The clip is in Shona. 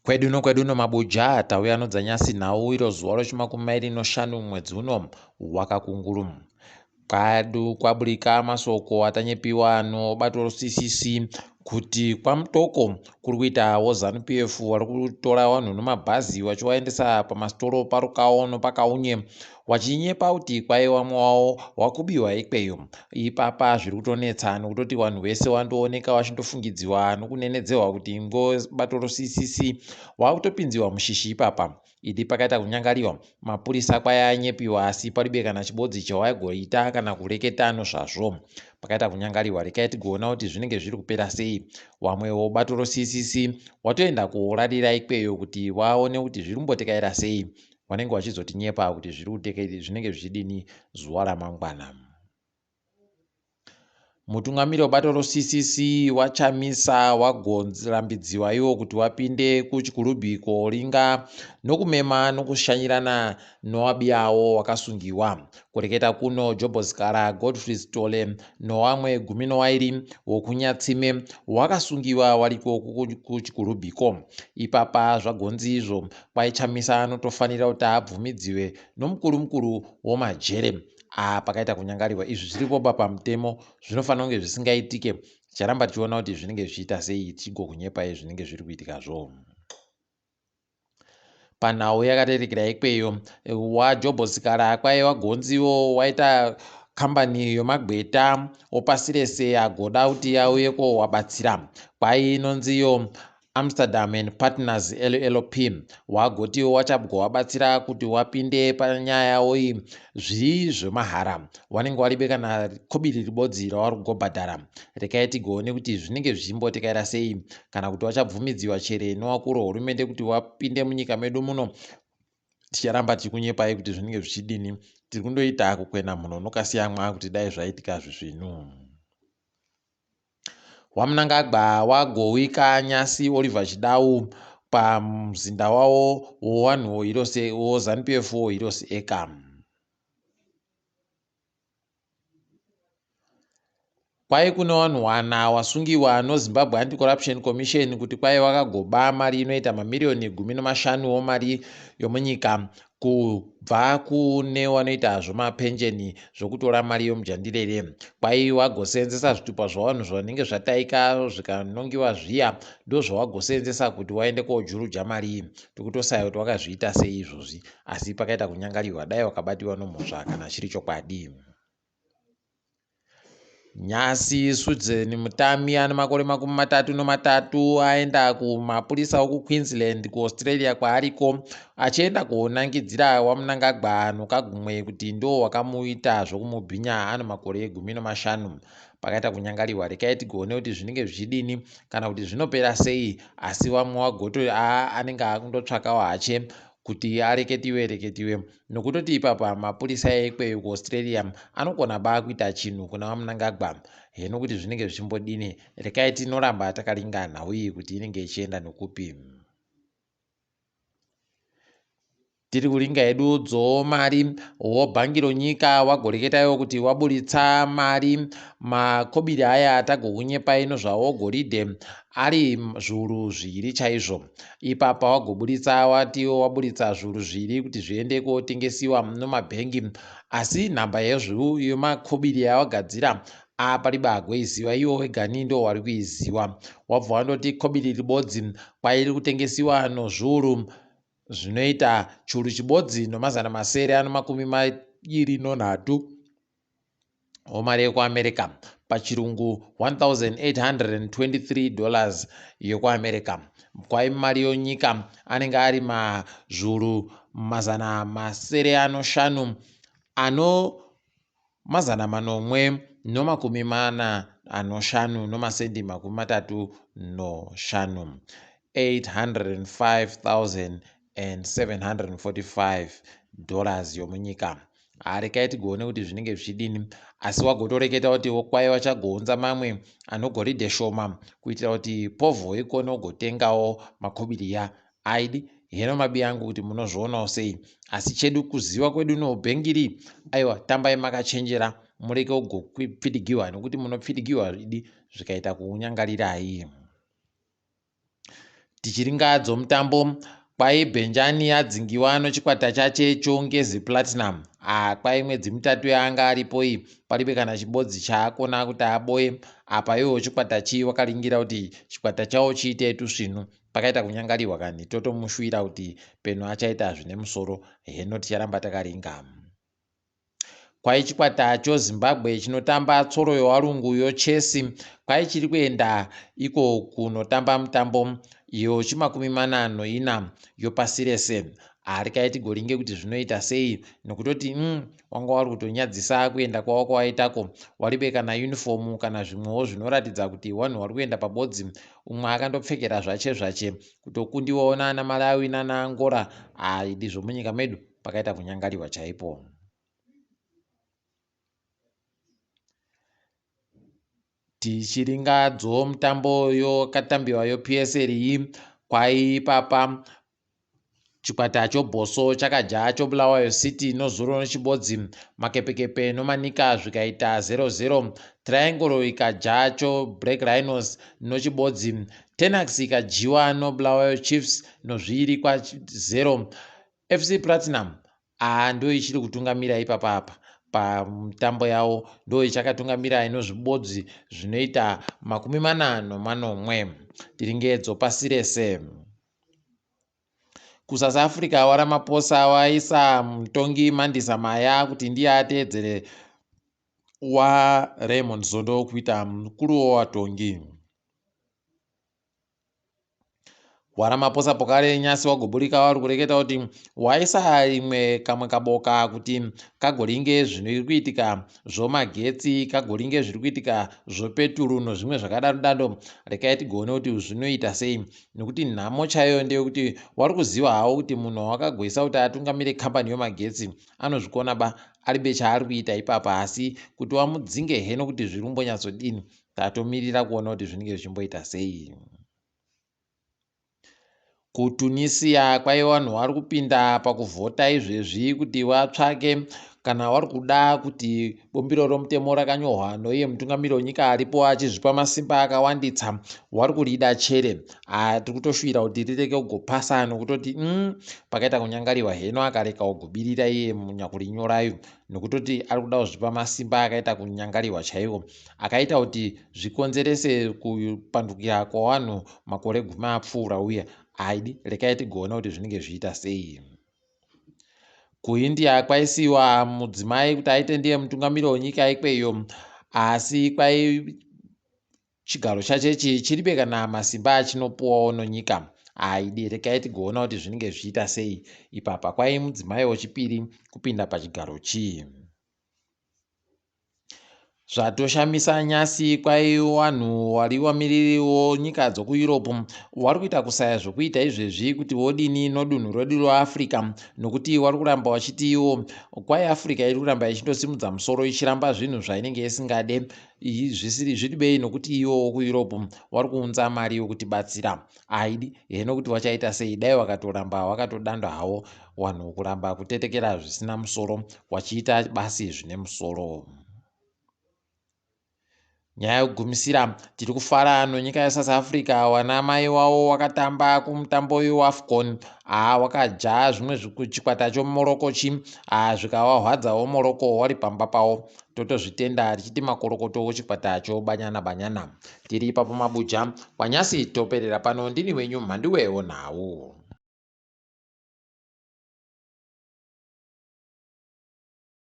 Kweduno mabuja tauya nodzanyasi nhau iro zuva rochi25 mwedzi uno waKakunguru. Kwaburika masoko atanyepiwa nobato roCCC kuti kwamutoko kuri kuitawo ZANU-PF vari kutora vanhu nomabhazi vachivaendesa pamasitoro parukawo nopakaunye vachinyepa kuti kwaiwamwe wavo wakubiwa ikweyo. Ipapa zviri kutonetsa nokutoti vanhu vese vandooneka vachindofungidziwa nokunenedzehwa kuti bato roCCC vakutopinziwa mushishi ipapa. Idi pakaita kunyangariwa mapurisa kwayanyepiwa asi paribe kana chibodzi chawaigoita kana kureketa zvazvo. Pakaita kunyangariwa rekai tigoona kuti zvinenge zviri kupera sei. Wamwewo bato roCCC watoenda kurarira ikweyo kuti vaone kuti zviri kumbotekerera sei. Vanenge vachizotinyepa kuti zvinenge zvichidini zuva ramangwana. Mutungamiri webato roCCC waChamisa wagorambidziwa iwo kuti wapinde kuChikurubi koringa nokumema nokushanyirana nowabiyawo wakasungiwa. Kureketa kuno Jobosikara Godfrey Stole nowamwe 12 wokunyatsime wakasungiwa wariko kuChikurubiko. Ipapa zvagonzi izvo kwaiChamisa anotofanira kuti abvumidziwe nomukuru womajere. Pakaita kunyangariwa izvi zviripo pamutemo zvinofanira kunge zvisingaitike. Ticharamba tichiona kuti zvinenge zvichiita sei tigokunyepai zvinenge zviri kuitikazvo. Panhau yakaterekera ikweyo waJobosikara kwaiva gonziwo waita kambani yomagweta opasi rese agoda kuti auyeko wabatsira. Kwainonziyo Amsterdam and Partners LLP wagotiwo wachagowabatsira kuti wapinde panyaya yavo iyi zviri zvemahara. Vanenge varibe kana kobiri ribodzi ravari kugobhadhara. Rekai tigoone kuti zvinenge zvichimbotekerera sei kana kuti wachabvumidziwa chere nowakuru hurumende kuti wapinde munyika medu muno. Ticharamba tichikunyepai kuti zvinenge zvichidini. Tiri kundoita kukwena munhu nokasiyamwa kuti dai zvaitika zvinhu. Wamunangagwa wagowika nyasi Oliver Chidau pamuzinda wavo wowanhu irose woZANU-PF irose eka. Kwai kuno vanhu wana wasungiwa noZimbabwe Anti-Corruption Commission kuti kwai vakagoba mari inoita mamiliyoni 15 womari yomunyika kubva kune vanoita zvomapenjeni zvokutora mari yomujandirere. Kwai wagosenzesa zvitupa zvavanhu zvanenge zvataika zvikanongiwa zviya ndozvawagosenzesa kuti waende kojuruja mari iyi. Tikutosaya kuti wakazviita sei izvozvi, asi pakaita kunyangariwa dai wakabatiwa nomhosva kana chiri chokwadi. Nyasi Suzan Mutami ana makore 33 aenda kumapurisa okuQueensland kuAustralia kwaariko achienda kuonangidzira wamunangagwa nokagumwe kuti ndo wakamuita zvokumubhinya ana makore 15. Pakaita kunyangariwa rekai tigoone kuti zvinenge zvichidini kana kuti zvinopera sei, asi vamwe wagoto anenge akundotsvakawo hache kuti areketiwe nokutoti ipapa mapurisa ekweyo kuAustralia anogona kuita chinhu kuna wamunangagwa. Heno kuti zvinenge zvichimbodini, rekai tinoramba takaringa nhau iyi kuti inenge ichienda nokupi. Tiri kuringa hedu mari wobhangi ronyika wagoreketayo kuti waburitsa mari makobiri aya atagokunyepai nozvawo goridhe ari zviuru 2 chaizvo. Ipapa wagoburitsa watiwo waburitsa zviuru 2 kuti zviende kotengesiwa nomabhengi, asi nhamba yemakobiri yawagadzira pariba agoiziva iwo wega ndo wari kuiziva. Wabva wandoti kobiri ribodzi kwairi kutengesiwa nozviuru zvinoita chiuru chibodzi nomazana 923 womari yekuAmerica, pachirungu $1,823 yekuAmerica. Kwai mari yonyika anenge ari mazviuru 500 mazana 445 nomasendi 35 $805,745 yomunyika. Rekai tigoone kuti zvinenge zvichidini, asi wagotoreketa kuti kwai vachagounza mamwe anogoridhe shoma kuitira kuti povho ikone kugotengawo makobiri ya aidi. Heno mabi yangu kuti munozvionawo sei, asi chedu kuziva kwedu nobhengiri aiwa tambai makachenjera mureke kugopfidigirwa nokuti munopfidigirwa zvikaita kuunyangarirai. tichiringa dzomutambo kwai Benjani adzingiwa nochikwata chache chongezi Platinum. Kwai mwedzi mitatu yaanga aripo iyi paribe kana chibodzi chaakona kuti aboye. Apa iwo chikwata chi wakaringira kuti chikwata chawo chiite tusvinu. Pakaita kunyangariwa kani totomushwira kuti peno achaita zvine musoro. Heno ticharamba takaringa. Kwai chikwata choZimbabwe chinotamba tsoro yewarungu yochesi kwai chiri kuenda iko kunotamba mutambo iyo chimakumi 40 rese. Rikaiti goringe kuti zvinoita sei nokutoti wanga wari kutonyadzisa kuenda kwavo kwawaitako waribeka na uniform kana zvimwewo zvinoratidza kuti wanhu wari kuenda pabodzi. Umwe akandopfekera zvache kutokundiwawo nana Malawi nana Angola. Idi zvomunyika medu pakaita kunyangariwa chaipo. Tichiringa dzomutambo yokatambiwa yoPSL iyi kwai papa chikwata choBhoso chakaja choBulawayo City nozuro nochibodzi. Makepekepe nomanika zvikaita 0-0. Triangle ikaja choBlack Rhinos nochibodzi. Tenax ikajiwa noBulawayo Chiefs nozviri kwa0. FC Platinum ndo ichiri kutungamira ipapapa pamutambo yawo, ndo ichakatungamira inozvibodzi zvinoita 40. Tiringedzo pasi rese. kuSouth Africa waRamaphosa waisa mutongi Mandisa Maya kuti ndiye ateedzere waRaymond Zondo kuita mukuru watongi. waRamaphosa pokare nyasi wagoburika wari kureketa kuti waisa imwe kamwe kaboka kuti kagoringe zviri kuitika zvomagetsi, kagoringe zviri kuitika zvopeturu nozvimwe zvakadaro rekaiti gone kuti zvinoita sei, nekuti nhamo chaiyo ndeyekuti wari kuziva hawo kuti munhu wakagoisa kuti atungamire kambani yomagetsi anozvikona aribe chaari kuita ipapa, asi kuti wamudzinge heno kuti zviri kumbonyatsodini tatomirira kuona kuti zvinenge zvichimboita sei. kuTunisia kwai vanhu vari kupinda pakuvhota izvezvi kuti vatsvake kana vari kuda kuti bumbiro romutemo rakanyorwa noiye mutungamiri wenyika aripo achizvipa masimba akawanditsa wari kurida chere. Tiri kutoshuvira kuti rireke kugopasa nokutoti pakaita kunyangariwa heno akareka kugobirira iye munyakurinyurayo nokutoti ari kuda kuzvipa masimba akaita kunyangariwa chaiwo akaita kuti zvikonzerese kupandukira kwavanhu makore 10 apfuura uya. Aidi rekai tigona kuti zvinenge zviita sei. kuIndia kwaisiwa mudzimai kuti aite ndiye mutungamiri wenyika ikweyo, asi kwai chigaro chachechi chiribe kana masimba achinopuwawo nonyika. Aidi rekai tigona kuti zvinenge zviita sei ipapa kwai mudzimai wechipiri kupinda pachigaro chii. Zvatoshamisa nyasi kwai vanhu vari vamiririwo nyika dzokuEurope vari kuita kusaya zvokuita izvezvi kuti wodini nodunhu redu reAfrica, nokuti vari kuramba vachiti iwo kwai Africa iri kuramba ichitosimudza musoro ichiramba zvinhu zvainenge isingade zvisiri zviribei, nokuti iwo kuEurope vari kuunza mari yokutibatsira. Aidi heno kuti vachaita sei dai vakatoramba vakatodanda hawo vanhu kuramba kutetekera zvisina musoro wachiita basi zvine musoro. Nyaya yokugumisira tiri kufara nonyika yeSouth Africa wana mai wavo wakatamba kumutambo weAFCON wakaja zvimwe chikwata choMorocco zvikavahwadzawo Morocco wari pamba pavo totozvitenda richiti makorokoto chikwata chobanyana. Tiri ipapo mabuja kwanyasi toperera pano ndini wenyu Mhanduwe WeNhau.